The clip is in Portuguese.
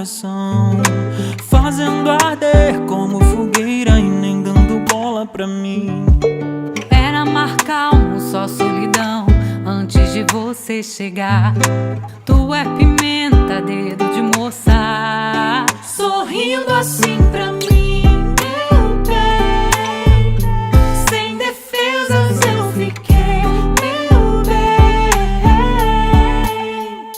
coração, fazendo arder como fogueira e nem dando bola pra mim. Era mar calmo, só solidão antes de você chegar. Tu é pimenta